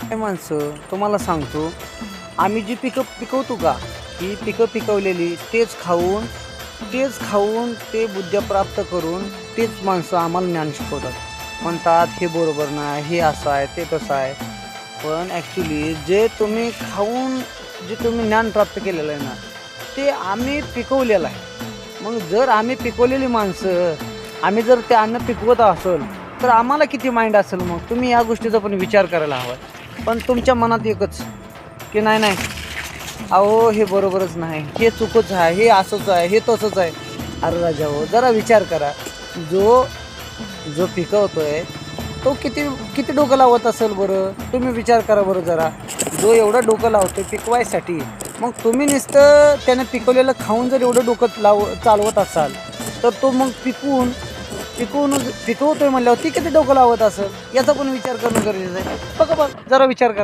काय माणसं तुम्हाला सांगतो, आम्ही जी पिकं पिकवतो का, ही पिकं पिकवलेली तेच खाऊन ते बुद्ध्या प्राप्त करून तेच माणसं आम्हाला ज्ञान शिकवतात. म्हणतात हे बरोबर नाही, हे असं आहे, ते तसं आहे. पण ॲक्च्युली जे तुम्ही खाऊन जे तुम्ही ज्ञान प्राप्त केलेलं आहे ना, ते आम्ही पिकवलेलं आहे. मग जर आम्ही पिकवलेली माणसं, आम्ही जर ते अन्न पिकवत असेल, तर आम्हाला किती माइंड असेल मग? तुम्ही या गोष्टीचा पण विचार करायला हवा. पण तुमच्या मनात एकच, की नाही, नाही, अहो हे बरोबरच नाही, हे चुकच आहे, हे असंच आहे, हे तसंच आहे. अरे राजा हो, जरा विचार करा. जो जो पिकवतोय तो किती किती डोकं लावत असेल बरं? तुम्ही विचार करा बरं जरा. जो एवढं डोकं लावतोय पिकवायसाठी, मग तुम्ही नुसतं त्याने पिकवलेलं खाऊन जर एवढं डोकं चालवत असाल, तर तो मग पिकवतोय म्हणल्यावर ती किती डोकं लावत असेल याचा पण विचार करणं गरजेचं आहे. बघा जरा विचार करा.